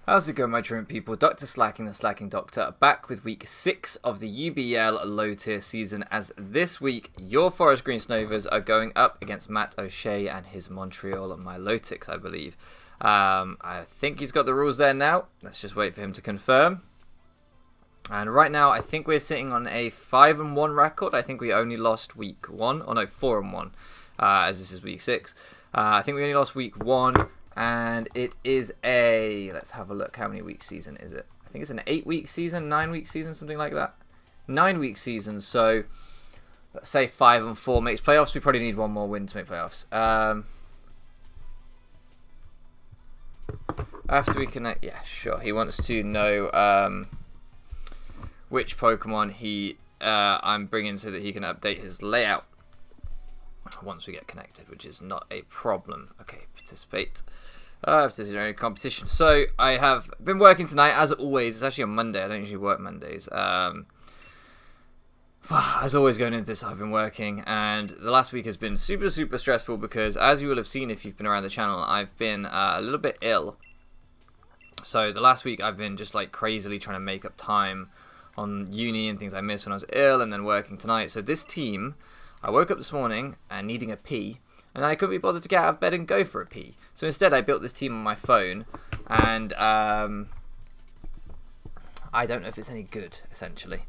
How's it going, my truant people? Dr. Slacking, the Slacking Doctor, back with week 6 of the UBL low tier season, as this week your Forest Green Snovers are going up against MattOshea and his Montreal Milotics, I believe. I think he's got the rules there now. Let's just wait for him to confirm. And right now, I think we're sitting on a 5-1 record. I think we only lost week 1. Oh no, 4-1, as this is week 6. I think we only lost week 1. And it is a, let's have a look, how many week season is it? I think it's an 8-week season, 9-week season, something like that. 9-week season, so let's say 5-4 makes playoffs. We probably need one more win to make playoffs. After we connect, yeah, sure. He wants to know which Pokemon I'm bringing so that he can update his layout once we get connected, which is not a problem. Okay, participate. Participate competition. So I have been working tonight, as always. It's actually on Monday. I don't usually work Mondays. As always, going into this, I've been working, and the last week has been super stressful because, as you will have seen if you've been around the channel, I've been a little bit ill. So the last week I've been just like crazily trying to make up time on uni and things I missed when I was ill, and then working tonight. So this team, I woke up this morning and needing a pee, and I couldn't be bothered to get out of bed and go for a pee. So instead I built this team on my phone, and I don't know if it's any good, essentially.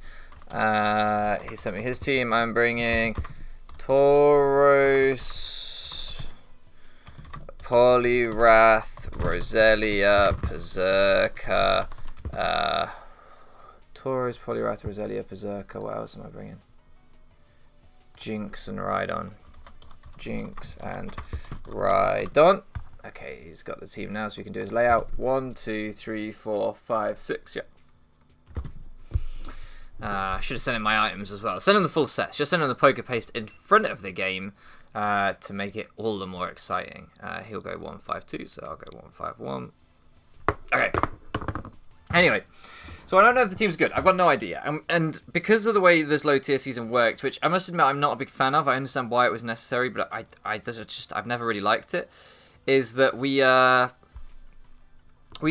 He sent me his team. I'm bringing Tauros, Poliwrath, Roselia, Berserker, Tauros, Poliwrath, Roselia, Berserker. What else am I bringing? Jinx and Rhydon. Jinx and Rhydon. Okay, he's got the team now, so we can do his layout. 1, 2, 3, 4, 5, 6. Yep. I should have sent him my items as well. Send him the full set. Just send him the poker paste in front of the game to make it all the more exciting. He'll go 1-5-2, so I'll go 1-5-1. Okay. Anyway. So I don't know if the team's good. I've got no idea. And because of the way this low tier season worked, which I must admit I'm not a big fan of, I understand why it was necessary, but I've never really liked it, is that we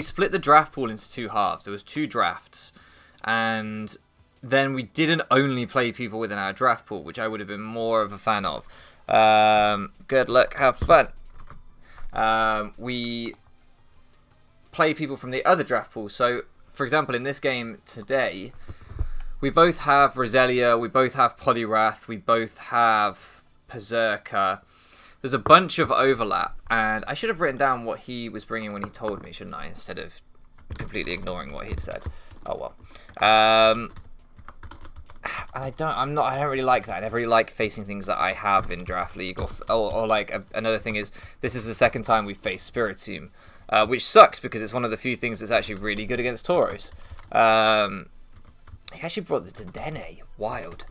split the draft pool into 2 halves. There was 2 drafts, and then we didn't only play people within our draft pool, which I would have been more of a fan of. Good luck, have fun. We play people from the other draft pool, so for example, in this game today, we both have Roselia, we both have Poliwrath, we both have Berserker. There's a bunch of overlap, and I should have written down what he was bringing when he told me, shouldn't I? Instead of completely ignoring what he'd said. Oh well. And I don't really like that. I never really like facing things that I have in Draft League, or like another thing is, this is the second time we've faced Spiritomb. Which sucks because it's one of the few things that's actually really good against Tauros. He actually brought the Dedenne. Wild.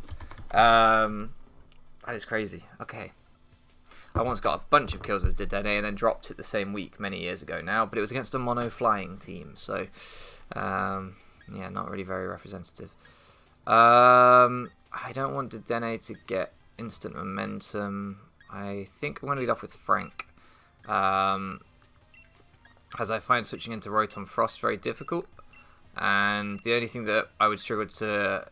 That is crazy. Okay. I once got a bunch of kills with Dedenne and then dropped it the same week many years ago now, but it was against a mono flying team, so yeah, not really very representative. I don't want Dedenne to get instant momentum. I think I'm going to lead off with Frank. As I find switching into Rotom Frost very difficult, and the only thing that I would struggle to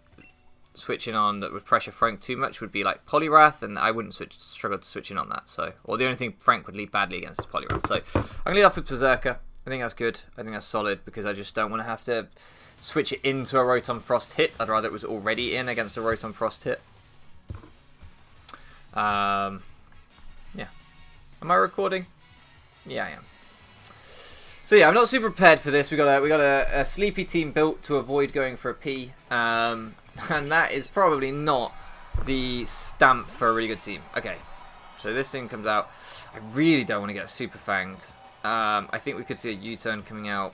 switch in on that would pressure Frank too much would be like Poliwrath, and I wouldn't struggle to switch in on that. So, or the only thing Frank would lead badly against is Poliwrath. So I'm going to lead off with Berserker. I think that's good. I think that's solid because I just don't want to have to switch it into a Rotom Frost hit. I'd rather it was already in against a Rotom Frost hit. Yeah. Am I recording? Yeah, I am. So yeah, I'm not super prepared for this. We got a sleepy team built to avoid going for a pee, and that is probably not the stamp for a really good team. Okay, so this thing comes out. I really don't want to get super fanged. I think we could see a U-turn coming out.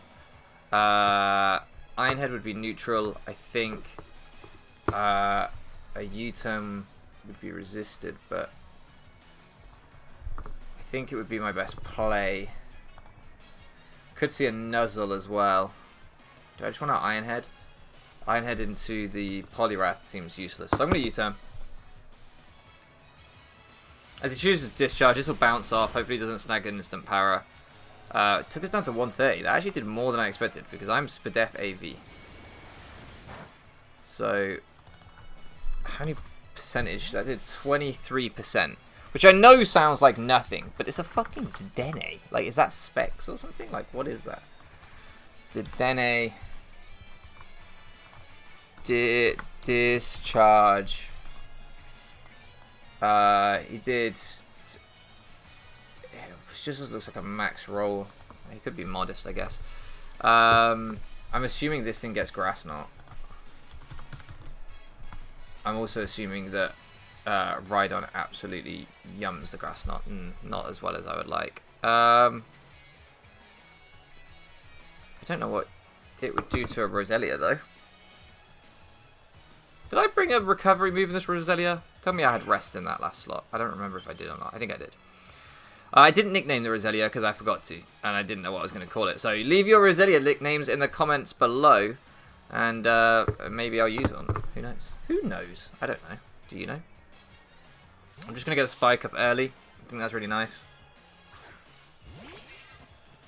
Ironhead would be neutral. I think a U-turn would be resisted, but I think it would be my best play. Could see a Nuzzle as well. Do I just want to Ironhead? Ironhead into the Poliwrath seems useless, so I'm going to U-turn. As he chooses Discharge, this will bounce off. Hopefully he doesn't snag an instant power. It took us down to 130. That actually did more than I expected because I'm Spadef AV. So, how many percentage? That did 23%. Which I know sounds like nothing, but it's a fucking Dedenne. Like, is that specs or something? Like, what is that? Dedenne. Discharge. He did... It just looks like a max roll. He could be modest, I guess. I'm assuming this thing gets Grass Knot. I'm also assuming that Rhydon absolutely yums the Grass Knot, and not as well as I would like. I don't know what it would do to a Roselia, though. Did I bring a recovery move in this Roselia? Tell me I had rest in that last slot. I don't remember if I did or not. I think I did. I didn't nickname the Roselia because I forgot to, and I didn't know what I was going to call it. So leave your Roselia nicknames in the comments below, and maybe I'll use one. Who knows? Who knows? I don't know. Do you know? I'm just going to get a spike up early. I think that's really nice.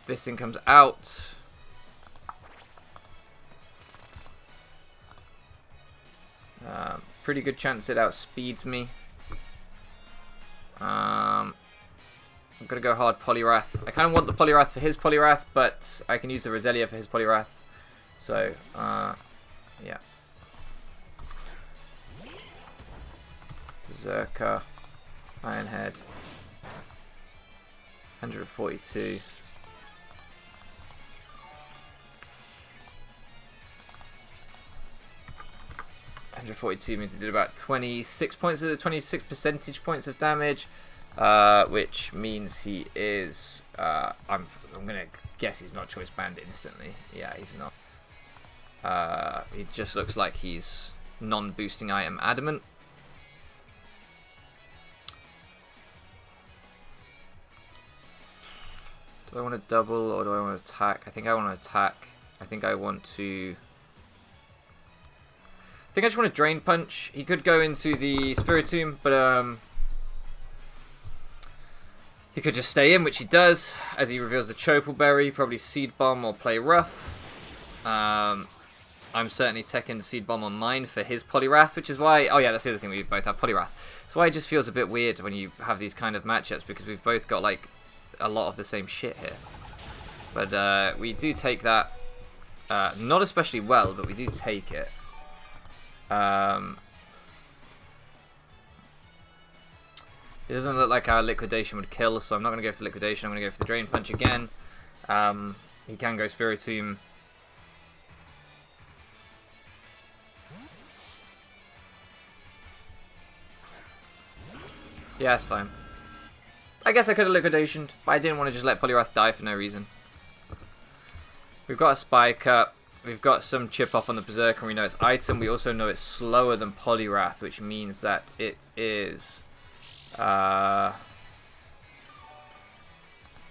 This thing comes out. Pretty good chance it outspeeds me. I'm going to go hard Poliwrath. I kind of want the Poliwrath for his Poliwrath, but I can use the Roselia for his Poliwrath. So, yeah. Berserker. Ironhead. 142. 142 means he did about 26 percentage points of damage, which means he is. I'm gonna guess he's not choice banned instantly. Yeah, he's not. It just looks like he's non-boosting item adamant. Do I want to double or do I want to attack? I think I want to attack. I think I want to. I think I just want to Drain Punch. He could go into the Spiritomb, but he could just stay in, which he does, as he reveals the Chopal Berry, probably Seed Bomb or play rough. I'm certainly taking Seed Bomb on mine for his Poliwrath, which is why... Oh yeah, that's the other thing, we both have Poliwrath. That's why it just feels a bit weird when you have these kind of matchups, because we've both got, like, a lot of the same shit here. But we do take that, not especially well, but we do take it. It doesn't look like our Liquidation would kill, so I'm not going to go for Liquidation. I'm going to go for the Drain Punch again. He can go Spiritomb. Yeah, that's fine. I guess I could have Liquidationed, but I didn't want to just let Poliwrath die for no reason. We've got a Spike Up. We've got some chip off on the Berserker, and we know it's item. We also know it's slower than Poliwrath, which means that it is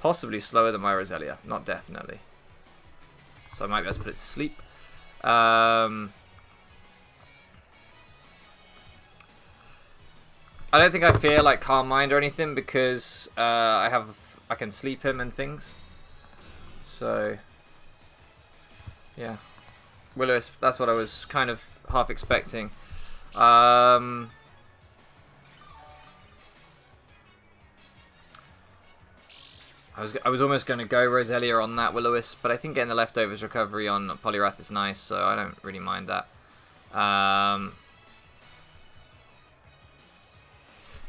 possibly slower than my Roselia. Not definitely. So I might be able to put it to sleep. I don't think I fear like Calm Mind or anything because I can sleep him and things. So yeah, Will-O-Wisp, that's what I was kind of half expecting. I was almost going to go Roselia on that Will-O-Wisp, but I think getting the leftovers recovery on Poliwrath is nice, so I don't really mind that.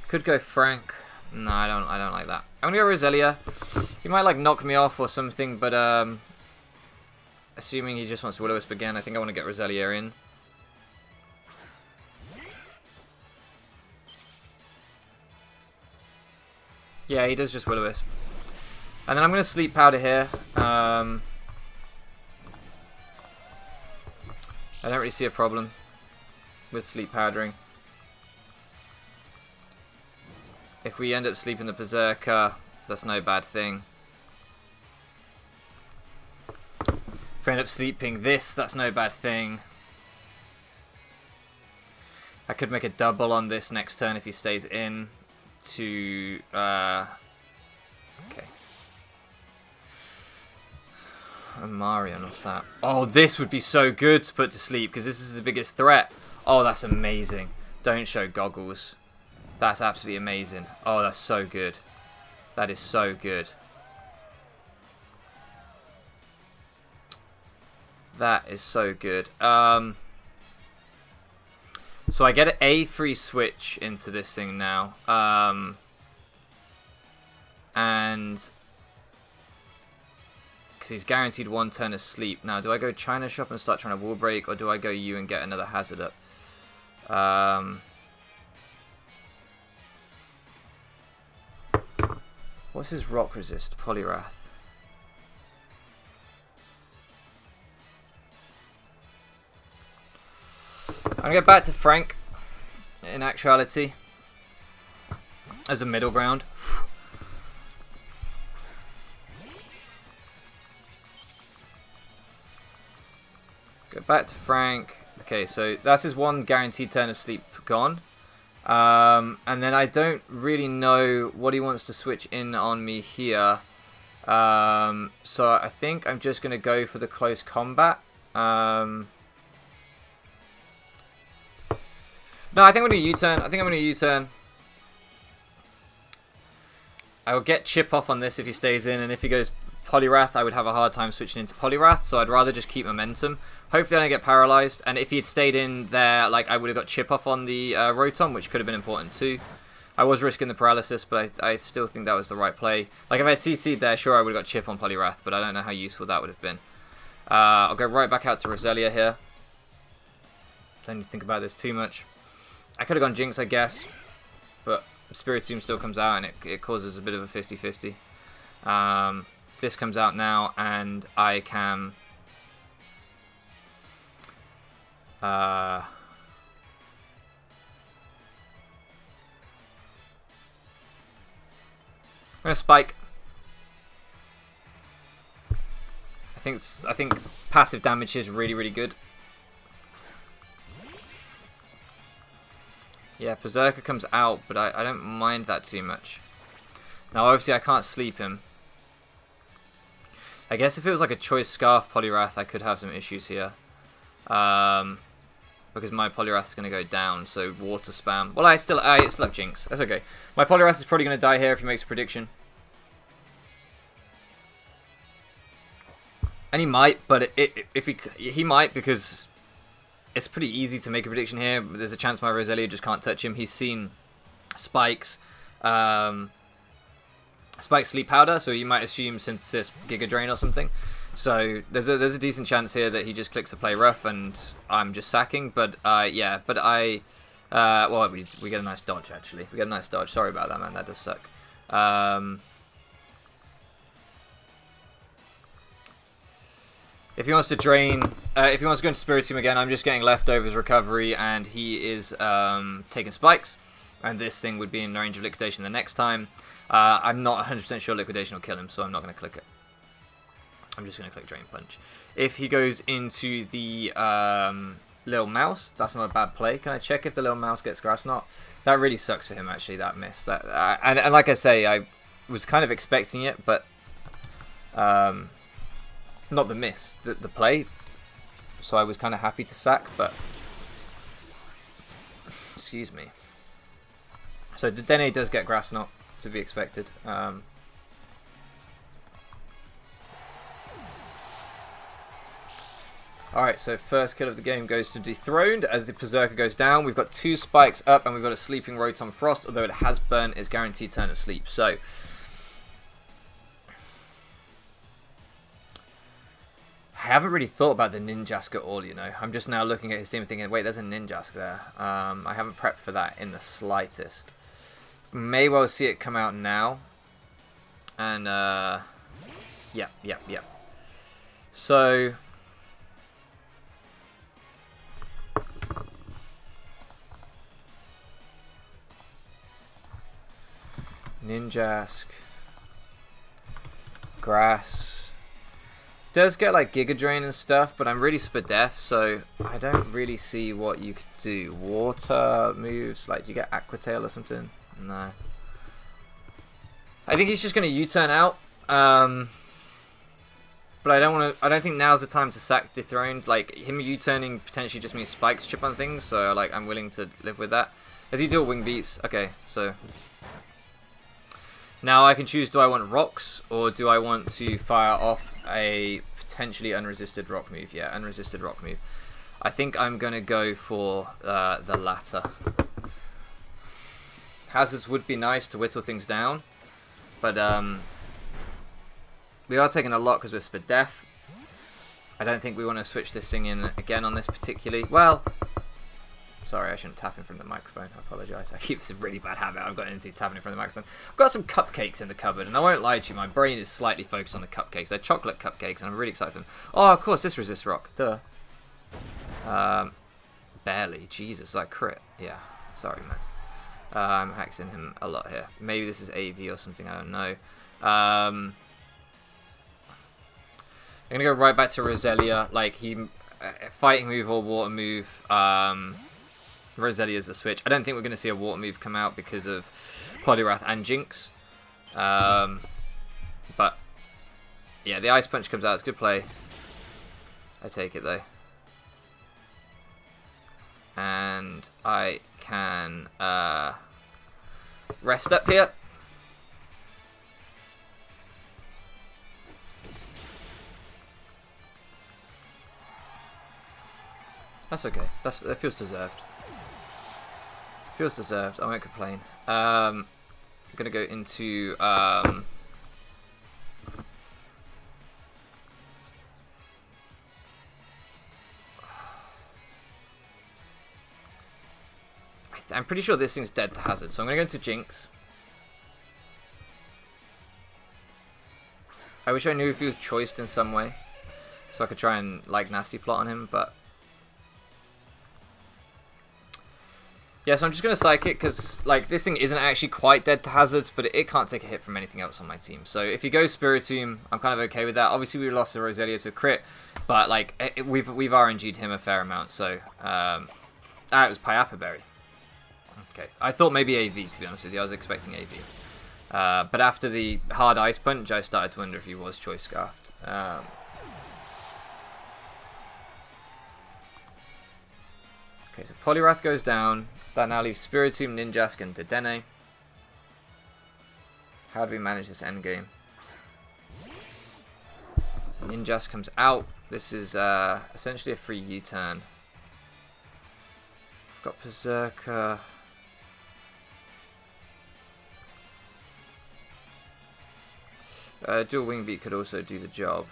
Could go Frank. No, I don't like that. I'm gonna go Roselia. He might like knock me off or something, but assuming he just wants to Will-O-Wisp again, I think I want to get Roselia in. Yeah, he does just Will-O-Wisp. And then I'm going to Sleep Powder here. I don't really see a problem with Sleep Powdering. If we end up sleeping the Berserker, that's no bad thing. If we end up sleeping this, that's no bad thing. I could make a double on this next turn if he stays in to... okay. A Marion, what's that? Oh, this would be so good to put to sleep because this is the biggest threat. Oh, that's amazing. Don't show goggles. That's absolutely amazing. Oh, that's so good. That is so good. That is so good. So I get a free switch into this thing now. And because he's guaranteed 1 turn of sleep. Now, do I go China Shop and start trying to wall break, or do I go you and get another hazard up? What's his rock resist? Poliwrath. I'm going to get back to Frank, in actuality, as a middle ground. Go back to Frank. Okay, so that's his 1 guaranteed turn of sleep gone. And then I don't really know what he wants to switch in on me here. So I think I'm just going to go for the close combat. No, I think I'm going to U-turn. I think I'm going to U-turn. I will get Chip off on this if he stays in, and if he goes Poliwrath, I would have a hard time switching into Poliwrath, so I'd rather just keep momentum. Hopefully I don't get paralyzed, and if he had stayed in there, like, I would have got Chip off on the Rotom, which could have been important too. I was risking the paralysis, but I still think that was the right play. Like, if I had CC'd there, sure, I would have got Chip on Poliwrath, but I don't know how useful that would have been. I'll go right back out to Roselia here. Don't need to think about this too much. I could have gone Jinx, I guess, but Spiritomb still comes out, and it causes a bit of a 50-50. This comes out now, and I can... I'm going to Spike. I think passive damage is really, really good. Yeah, Berserker comes out, but I don't mind that too much. Now, obviously, I can't sleep him. I guess if it was like a Choice Scarf Poliwrath, I could have some issues here. Because my Poliwrath is going to go down, so water spam. Well, I still have Jinx. That's okay. My Poliwrath is probably going to die here if he makes a prediction. And he might, but if he might, because it's pretty easy to make a prediction here. There's a chance my Roselia just can't touch him. He's seen Spike's Sleep Powder, so you might assume Synthesis Giga Drain or something. So there's a decent chance here that he just clicks to play rough and I'm just sacking. But yeah, but well, we get a nice dodge actually. We get a nice dodge. Sorry about that, man. That does suck. If he wants to drain, if he wants to go into Spiritomb again, I'm just getting leftovers recovery, and he is taking spikes, and this thing would be in range of liquidation the next time. I'm not 100% sure liquidation will kill him, so I'm not going to click it. I'm just going to click Drain Punch. If he goes into the Little Mouse, that's not a bad play. Can I check if the Little Mouse gets Grass Knot? That really sucks for him, actually, that miss. And like I say, I was kind of expecting it, but... not the miss, the play. So I was kind of happy to sack, but... Excuse me. So the Dene does get Grass Knot, to be expected. Alright, so first kill of the game goes to Dethroned as the Berserker goes down. We've got 2 spikes up, and we've got a Sleeping Rotom Frost, although it has burnt its guaranteed turn of sleep. So... I haven't really thought about the Ninjask at all, you know. I'm just now looking at his team and thinking, wait, there's a Ninjask there. I haven't prepped for that in the slightest. May well see it come out now. And, yeah. So... Ninjask. Grass. Does get like Giga Drain and stuff, but I'm really Spadef, so I don't really see what you could do. Water moves, like do you get Aqua Tail or something? No. I think he's just going to U-turn out. But But I don't want to. I don't think now's the time to sack Dethroned. Like him U-turning potentially just means spikes chip on things. So like I'm willing to live with that. Does he deal wing beats? Okay, so now I can choose. Do I want rocks or do I want to fire off a potentially unresisted rock move? Yeah, unresisted rock move. I think I'm gonna go for the latter. Hazards would be nice to whittle things down, but we are taking a lot because we're Spadef. I don't think we want to switch this thing in again on this particularly. Well, sorry, I shouldn't tap in front of the microphone. I apologise. I keep this a really bad habit I've got into tapping in front of the microphone. I've got some cupcakes in the cupboard, and I won't lie to you, my brain is slightly focused on the cupcakes. They're chocolate cupcakes, and I'm really excited for them. Oh, of course, this resists rock. Duh. Barely. Jesus, that crit. Yeah. Sorry, man. I'm hexing him a lot here. Maybe this is AV or something, I don't know. I'm going to go right back to Roselia. Like, he... fighting move or water move. Roselia's the switch. I don't think we're going to see a water move come out because of Poliwrath and Jinx. But, yeah, the Ice Punch comes out. It's good play. I take it, though. And I can rest up here. That's okay. That feels deserved. Feels deserved. I won't complain. I'm gonna go into I'm pretty sure this thing's dead to Hazard, so I'm gonna go into Jinx. I wish I knew if he was choiced in some way, so I could try and like nasty plot on him, but yeah, so I'm just going to Psychic because like this thing isn't actually quite dead to Hazards, but it can't take a hit from anything else on my team. So if he goes Spiritomb, I'm kind of okay with that. Obviously, we lost the Roselia to a crit, but like we've RNG'd him a fair amount. So it was Piapa Berry. Okay, I thought maybe AV, to be honest with you. I was expecting AV. But after the hard Ice Punch, I started to wonder if he was Choice Scarfed. Okay, so Poliwrath goes down. That now leaves Spiritomb, Ninjask, and Dedenne. How do we manage this endgame? Ninjask comes out. This is essentially a free U-turn. I've got Berserker. Dual Wing Beat could also do the job.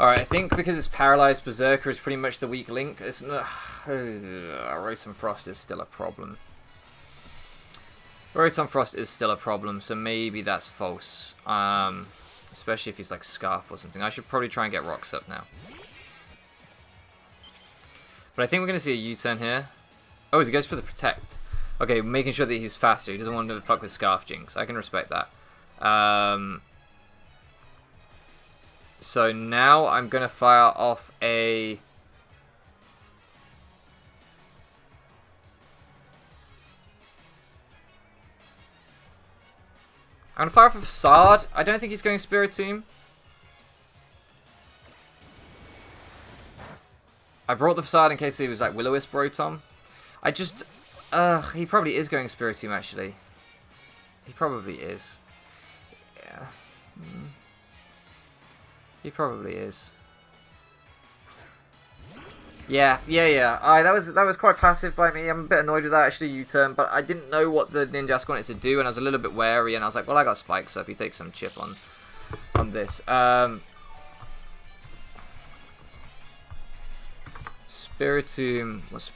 Alright, I think because it's paralyzed, Berserker is pretty much the weak link. It's Rotom Frost is still a problem. Rotom Frost is still a problem, so maybe that's false. Especially if he's like Scarf or something. I should probably try and get Rocks up now. But I think we're going to see a U-turn here. Oh, he goes for the Protect. Okay, making sure that he's faster. He doesn't want to fuck with Scarf Jinx. I can respect that. So now I'm going to fire off a... I'm going to fire off a Facade. I don't think he's going Spiritomb. I brought the Facade in case he was like Will-O-Wisp Rotom. I just... he probably is going Spiritomb actually. He probably is. Yeah. He probably is. Yeah. That was quite passive by me. I'm a bit annoyed with that actually, U-turn, but I didn't know what the Ninjask wanted to do, and I was a little bit wary, and I was like, well, I got spikes up. He takes some chip on this. Spiritomb. What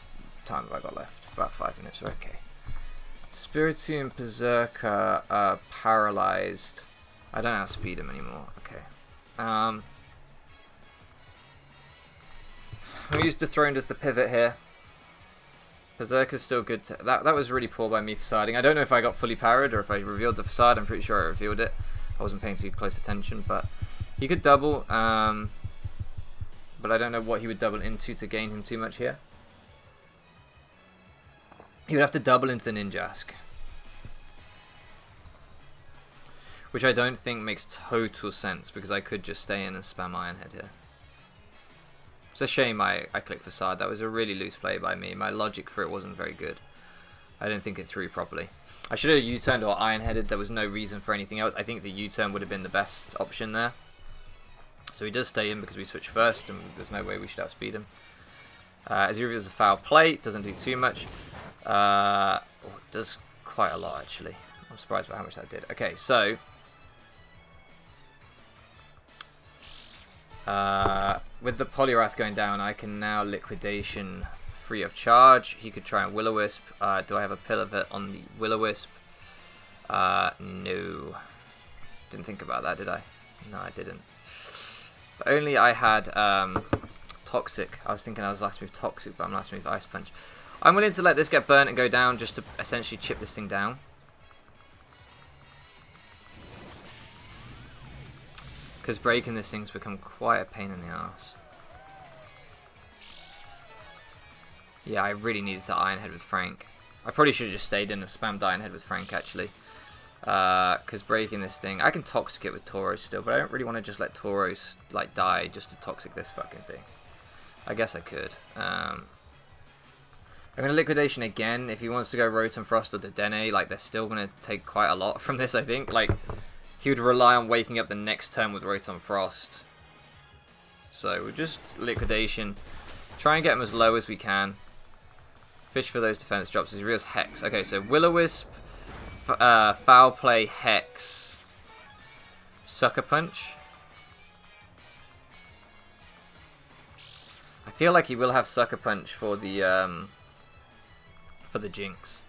time have I got left? About 5 minutes. Okay. Spiritomb, Berserker, paralyzed. I don't know how to speed him anymore. Okay. I'm going to use Dethroned as the pivot here. Berserker's still good. That was really poor by me facading. I don't know if I got fully parried or if I revealed the facade. I'm pretty sure I revealed it. I wasn't paying too close attention, but he could double. But I don't know what he would double into to gain him too much here. He would have to double into the Ninjask, which I don't think makes total sense because I could just stay in and spam Iron Head here. It's a shame I clicked Facade. That was a really loose play by me. My logic for it wasn't very good. I didn't think it through properly. I should have U-turned or Iron-Headed. There was no reason for anything else. I think the U-turn would have been the best option there. So he does stay in because we switch first, and there's no way we should outspeed him. As he reveals a foul play, doesn't do too much. It does quite a lot, actually. I'm surprised by how much that did. Okay, so... with the Poliwrath going down, I can now Liquidation free of charge. He could try and Will-O-Wisp. Do I have a Pivot on the Will-O-Wisp? No. Didn't think about that, did I? No, I didn't. If only I had Toxic. I was thinking I was last move Toxic, but I'm last move Ice Punch. I'm willing to let this get burnt and go down just to essentially chip this thing down. Because breaking this thing's become quite a pain in the ass. Yeah, I really needed to Iron Head with Frank. I probably should have just stayed in and spammed Iron Head with Frank, actually. Because breaking this thing... I can Toxic it with Tauros still, but I don't really want to just let Tauros like die just to Toxic this fucking thing. I guess I could. I'm going to Liquidation again. If he wants to go Rotom Frost or Dedenne, like, they're still going to take quite a lot from this, I think. Like, he would rely on waking up the next turn with Rotom Frost. So, we'll just Liquidation. Try and get him as low as we can. Fish for those defense drops as real Hex. Okay, so Will-O-Wisp, Foul Play, Hex, Sucker Punch. I feel like he will have Sucker Punch for the Jinx.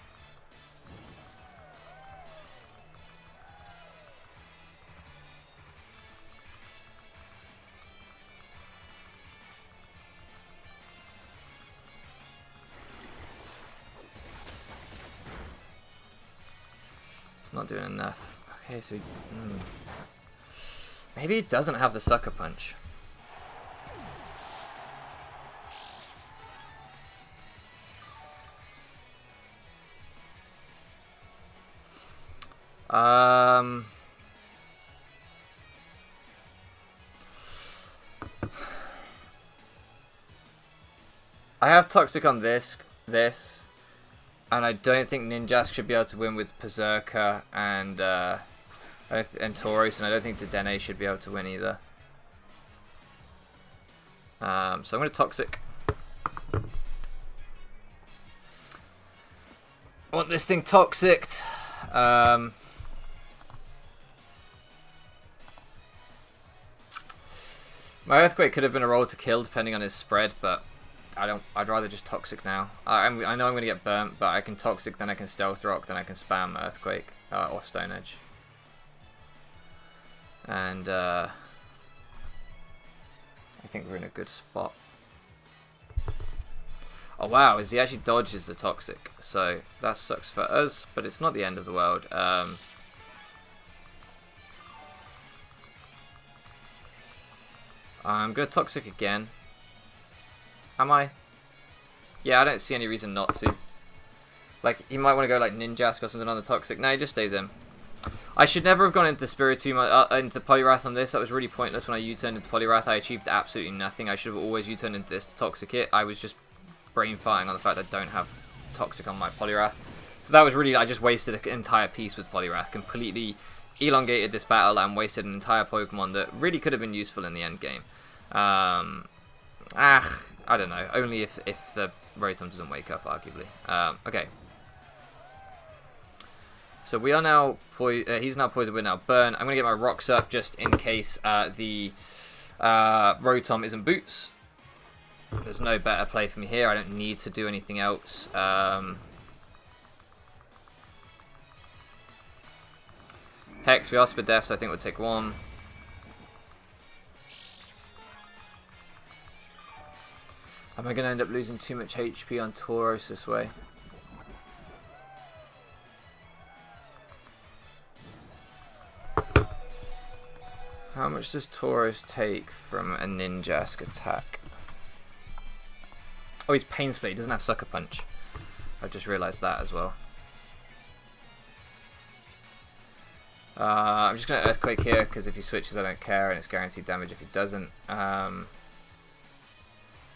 It's not doing enough. Okay, so maybe he doesn't have the Sucker Punch. I have Toxic on this, and I don't think Ninjask should be able to win with Berserker and Tauros, and I don't think Dedenne should be able to win either. So I'm going to Toxic. I want this thing Toxiced. My Earthquake could have been a roll to kill depending on his spread, but I'd rather just Toxic now. I know I'm going to get burnt, but I can Toxic, then I can Stealth Rock, then I can spam Earthquake or Stone Edge. And I think we're in a good spot. Oh wow, he actually dodges the Toxic, so that sucks for us, but it's not the end of the world. I'm going to Toxic again. Am I? Yeah, I don't see any reason not to. Like, you might want to go like Ninjask or something on the Toxic. No, he just stays in. I should never have gone into Spiritomb, into Poliwrath on this. That was really pointless when I U-turned into Poliwrath. I achieved absolutely nothing. I should have always U-turned into this to Toxic it. I was just brain farting on the fact I don't have Toxic on my Poliwrath. So that was really, I just wasted an entire piece with Poliwrath. Completely elongated this battle and wasted an entire Pokemon that really could have been useful in the end game. I don't know. Only if the Rotom doesn't wake up, arguably. Okay. So we are now he's now poisoned. We're now burn. I'm gonna get my rocks up just in case the Rotom isn't boots. There's no better play for me here. I don't need to do anything else. Hex. We asked for death, so I think we'll take one. Am I going to end up losing too much HP on Tauros this way? How much does Tauros take from a Ninjask attack? Oh, he's Pain Split. He doesn't have Sucker Punch. I've just realised that as well. I'm just going to Earthquake here, because if he switches I don't care, and it's guaranteed damage if he doesn't.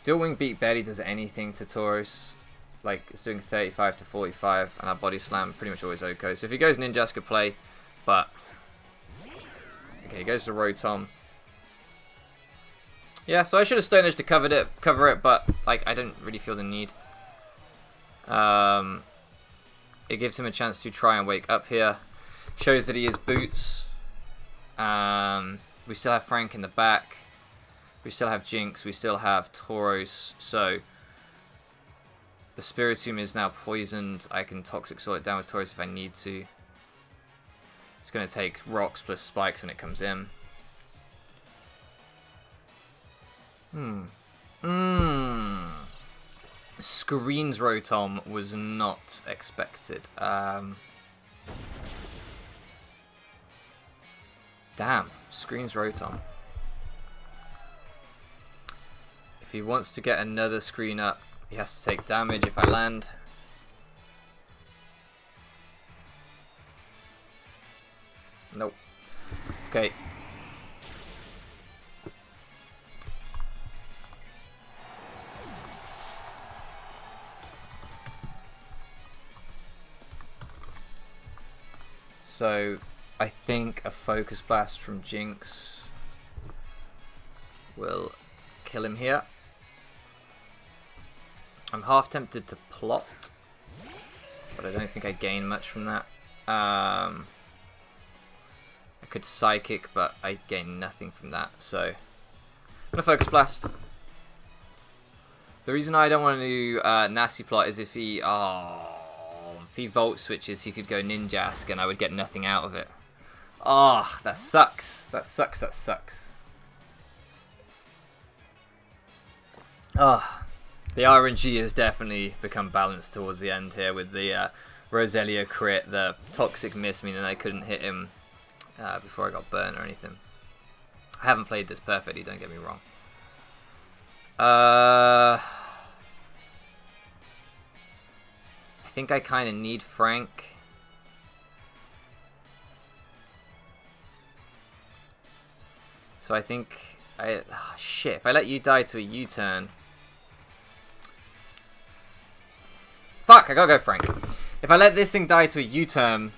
Dual Wing Beat barely does anything to Tauros. Like, it's doing 35 to 45, and our Body Slam pretty much always okay. So if he goes Ninjask could play, but... Okay, he goes to Rotom. Yeah, so I should have Stone Edge to cover it, but like I didn't really feel the need. It gives him a chance to try and wake up here. Shows that he is Boots. We still have Frank in the back. We still have Jinx. We still have Tauros. So the Spiritomb is now poisoned. I can Toxic Soul it down with Tauros if I need to. It's going to take Rocks plus Spikes when it comes in. Screens Rotom was not expected. Damn, Screens Rotom. If he wants to get another screen up, he has to take damage if I land. Nope. Okay. So, I think a Focus Blast from Jinx will kill him here. I'm half tempted to plot, but I don't think I gain much from that. I could Psychic, but I gain nothing from that, so I'm gonna Focus Blast. The reason I don't want to do Nasty Plot is if he Volt Switches, he could go Ninjask and I would get nothing out of it. Ah, that sucks. That sucks, that sucks. Ah, the RNG has definitely become balanced towards the end here with the Roselia crit, the Toxic Miss, meaning I couldn't hit him before I got burnt or anything. I haven't played this perfectly, don't get me wrong. I think I kind of need Frank. So I think shit, if I let you die to a U-turn. Fuck, I gotta go Frank. If I let this thing die to a U-turn,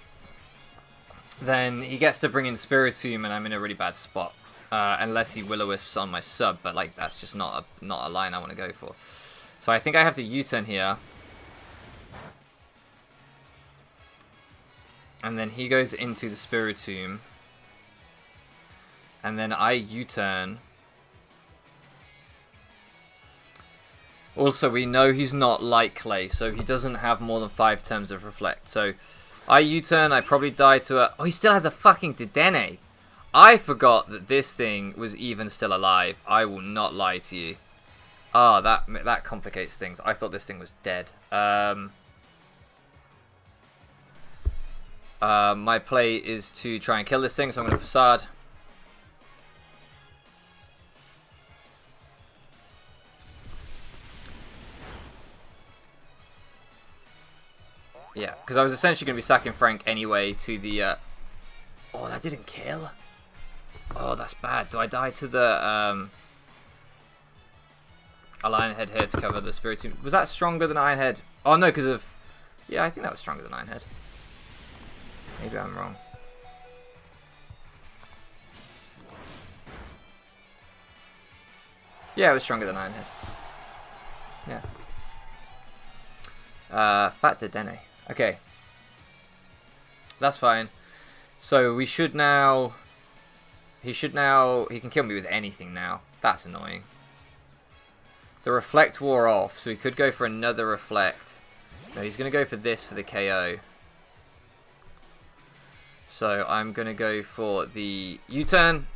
then he gets to bring in Spiritomb and I'm in a really bad spot. Unless he Will-O-Wisps on my sub, but like that's just not a line I want to go for. So I think I have to U-turn here. And then he goes into the Spiritomb. And then I U-turn. Also, we know he's not Light Clay, so he doesn't have more than 5 turns of Reflect. So I U-turn, I probably die to a... Oh, he still has a fucking Dedenne. I forgot that this thing was even still alive. I will not lie to you. Ah, that complicates things. I thought this thing was dead. My play is to try and kill this thing, so I'm going to Facade. Yeah, because I was essentially going to be sacking Frank anyway to the... Oh, that didn't kill? Oh, that's bad. Do I die to the... a Lionhead here to cover the Spiritomb? Was that stronger than Ironhead? Oh, no, because of... Yeah, I think that was stronger than Ironhead. Maybe I'm wrong. Yeah, it was stronger than Ironhead. Yeah. Fat Dedenne. Okay. That's fine. So we should now... He can kill me with anything now. That's annoying. The Reflect wore off, so he could go for another Reflect. No, he's going to go for this for the KO. So I'm going to go for the U-turn.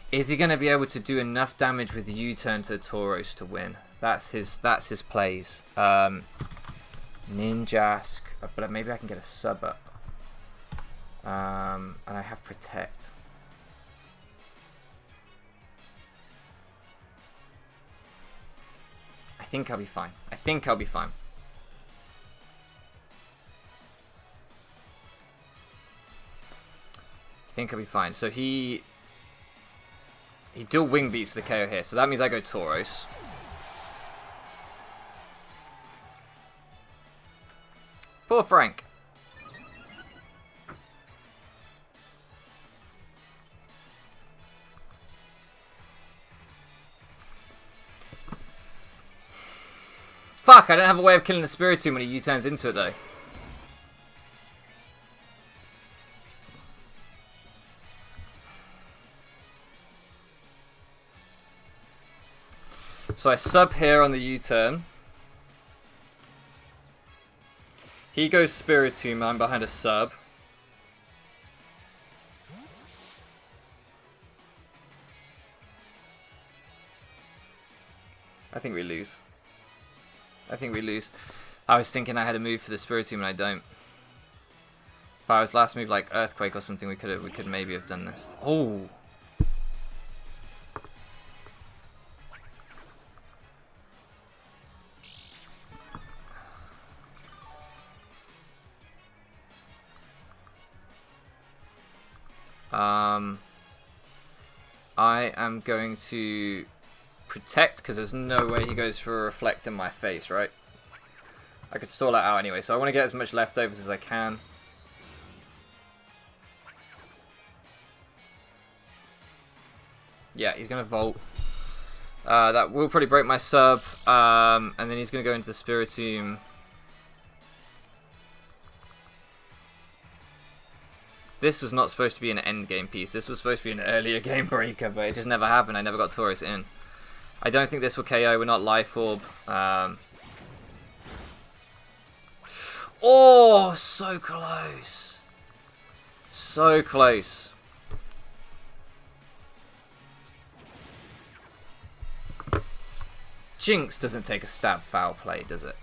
Is he going to be able to do enough damage with U-turn to Tauros to win? That's his plays. Ninjask, but maybe I can get a sub up. And I have Protect. I think I'll be fine. think I'll be fine. So he dual wing beats for the KO here. So that means I go Tauros. Poor Frank. Fuck, I don't have a way of killing the Spiritomb when he U-turns into it though. So I sub here on the U-turn. He goes Spiritomb, I'm behind a sub. I think we lose. I think we lose. I was thinking I had a move for the Spiritomb and I don't. If I was last move like Earthquake or something, we could maybe have done this. Oh. I am going to protect because there's no way he goes for a reflect in my face, right? I could stall that out anyway, so I want to get as much leftovers as I can. Yeah, he's going to Volt. That will probably break my sub, and then he's going to go into the Spiritomb. This was not supposed to be an end game piece. This was supposed to be an earlier game breaker, but it just never happened. I never got Tauros in. I don't think this will KO. We're not Life Orb. Oh, so close. So close. Jinx doesn't take a stab foul play, does it?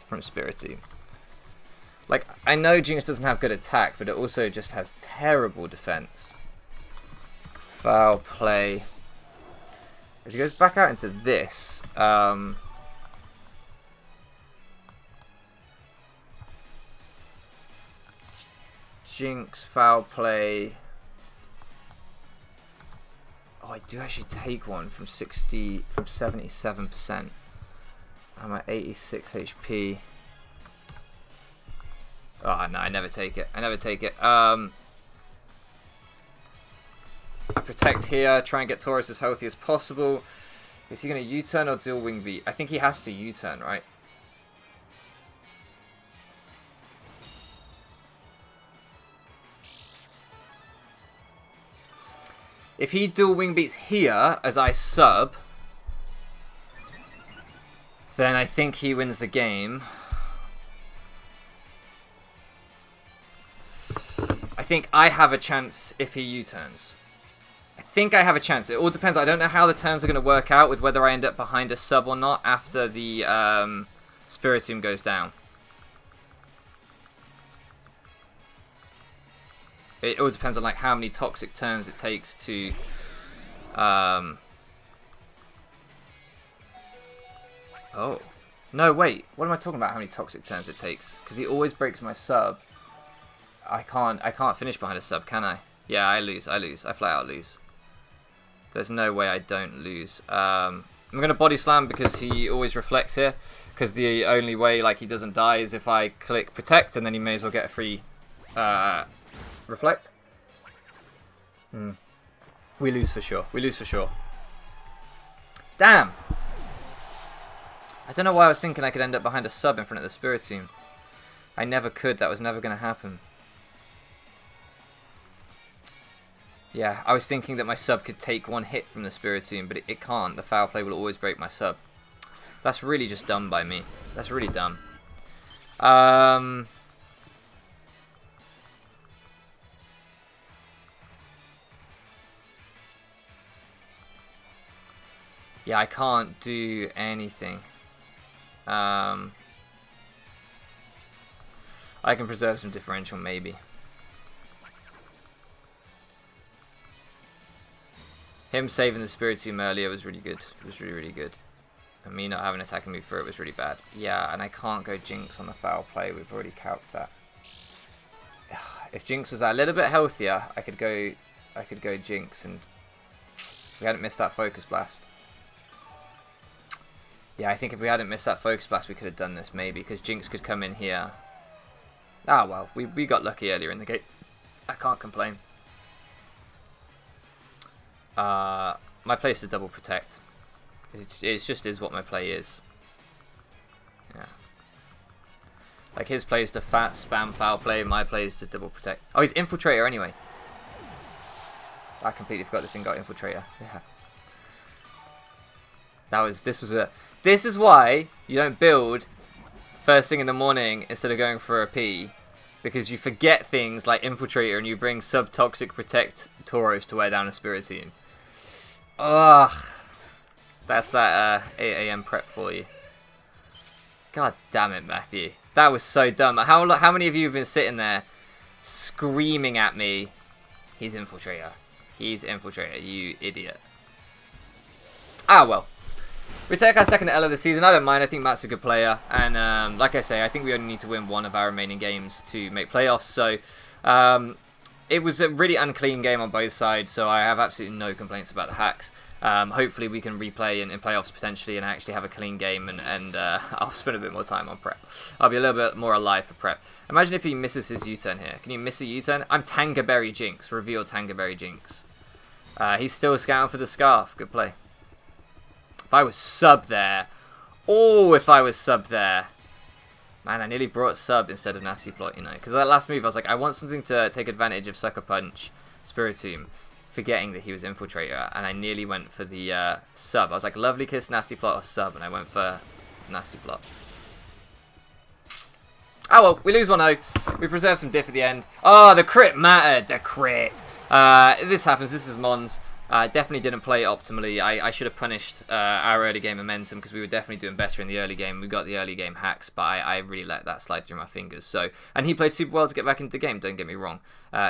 From Spiritomb. Like, I know Jinx doesn't have good attack, but it also just has terrible defense. Foul play. As he goes back out into this, Jinx, foul play. Oh, I do actually take one from 77%. I'm at 86 HP. Oh, no, I never take it. I never take it. I protect here, try and get Tauros as healthy as possible. Is he going to U-turn or dual wing beat? I think he has to U-turn, right? If he dual wing beats here as I sub, then I think he wins the game. I think I have a chance if he U-turns. I think I have a chance. It all depends. I don't know how the turns are going to work out with whether I end up behind a sub or not after the Spiritomb goes down. It all depends on like how many toxic turns it takes to Oh. No, wait. What am I talking about? How many toxic turns it takes? Because he always breaks my sub. I can't finish behind a sub, can I? Yeah, I lose. I flat out lose. There's no way I don't lose. I'm going to body slam because he always reflects here. Because the only way like he doesn't die is if I click protect, and then he may as well get a free reflect. We lose for sure. We lose for sure. Damn! I don't know why I was thinking I could end up behind a sub in front of the Spiritomb. I never could. That was never going to happen. Yeah, I was thinking that my sub could take one hit from the Spiritomb, but it can't. The foul play will always break my sub. That's really just dumb by me. That's really dumb. Yeah, I can't do anything. I can preserve some differential, maybe. Him saving the Spiritomb earlier was really good. It was really, really good. And me not having an attacking move for it was really bad. Yeah, and I can't go Jinx on the foul play. We've already calced that. if Jinx was a little bit healthier, I could go Jinx, and we hadn't missed that Focus Blast. Yeah, I think if we hadn't missed that Focus Blast, we could have done this maybe, because Jinx could come in here. Ah, well, we got lucky earlier in the game. I can't complain. My play is to double protect. It just is what my play is. Yeah. Like, his play is to fat spam foul play, my play is to double protect. Oh, he's Infiltrator anyway. I completely forgot this thing got Infiltrator. Yeah. This is why you don't build first thing in the morning instead of going for a P. Because you forget things like Infiltrator and you bring Sub-Toxic Protect Tauros to wear down a Spiritomb. Ugh. That's that 8 AM prep for you. God damn it, Matthew. That was so dumb. How many of you have been sitting there screaming at me, he's Infiltrator. He's Infiltrator, you idiot. Ah, well. We take our second L of the season. I don't mind. I think Matt's a good player. And like I say, I think we only need to win one of our remaining games to make playoffs. So it was a really unclean game on both sides. So I have absolutely no complaints about the hacks. Hopefully we can replay in playoffs potentially and actually have a clean game. And I'll spend a bit more time on prep. I'll be a little bit more alive for prep. Imagine if he misses his U-turn here. Can you miss a U-turn? I'm Tangaberry Jinx. Reveal Tangaberry Jinx. He's still scouting for the Scarf. Good play. If I was sub there. Oh, if I was sub there. Man, I nearly brought sub instead of Nasty Plot, you know. Because that last move, I was like, I want something to take advantage of Sucker Punch, Spiritomb, forgetting that he was Infiltrator. And I nearly went for the sub. I was like, Lovely Kiss, Nasty Plot, or sub. And I went for Nasty Plot. Oh, well, we lose 1-0. We preserve some diff at the end. Oh, the crit mattered. The crit. This happens. This is Mons. Definitely didn't play optimally. I should have punished our early game momentum because we were definitely doing better in the early game. We got the early game hacks, but I really let that slide through my fingers. So, and he played super well to get back into the game, don't get me wrong.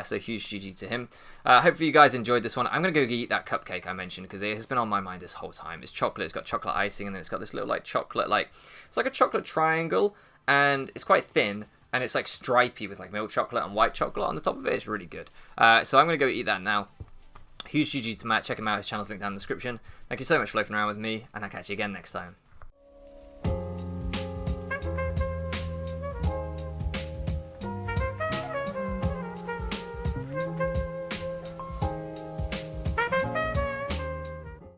So huge GG to him. Hopefully you guys enjoyed this one. I'm going to go eat that cupcake I mentioned because it has been on my mind this whole time. It's chocolate, it's got chocolate icing, and then it's got this little like chocolate, it's like a chocolate triangle, and it's quite thin. And it's like stripy with like milk chocolate and white chocolate on the top of it. It's really good. So I'm going to go eat that now. Huge GG to Matt. Check him out. His channel's linked down in the description. Thank you so much for loafing around with me, and I'll catch you again next time.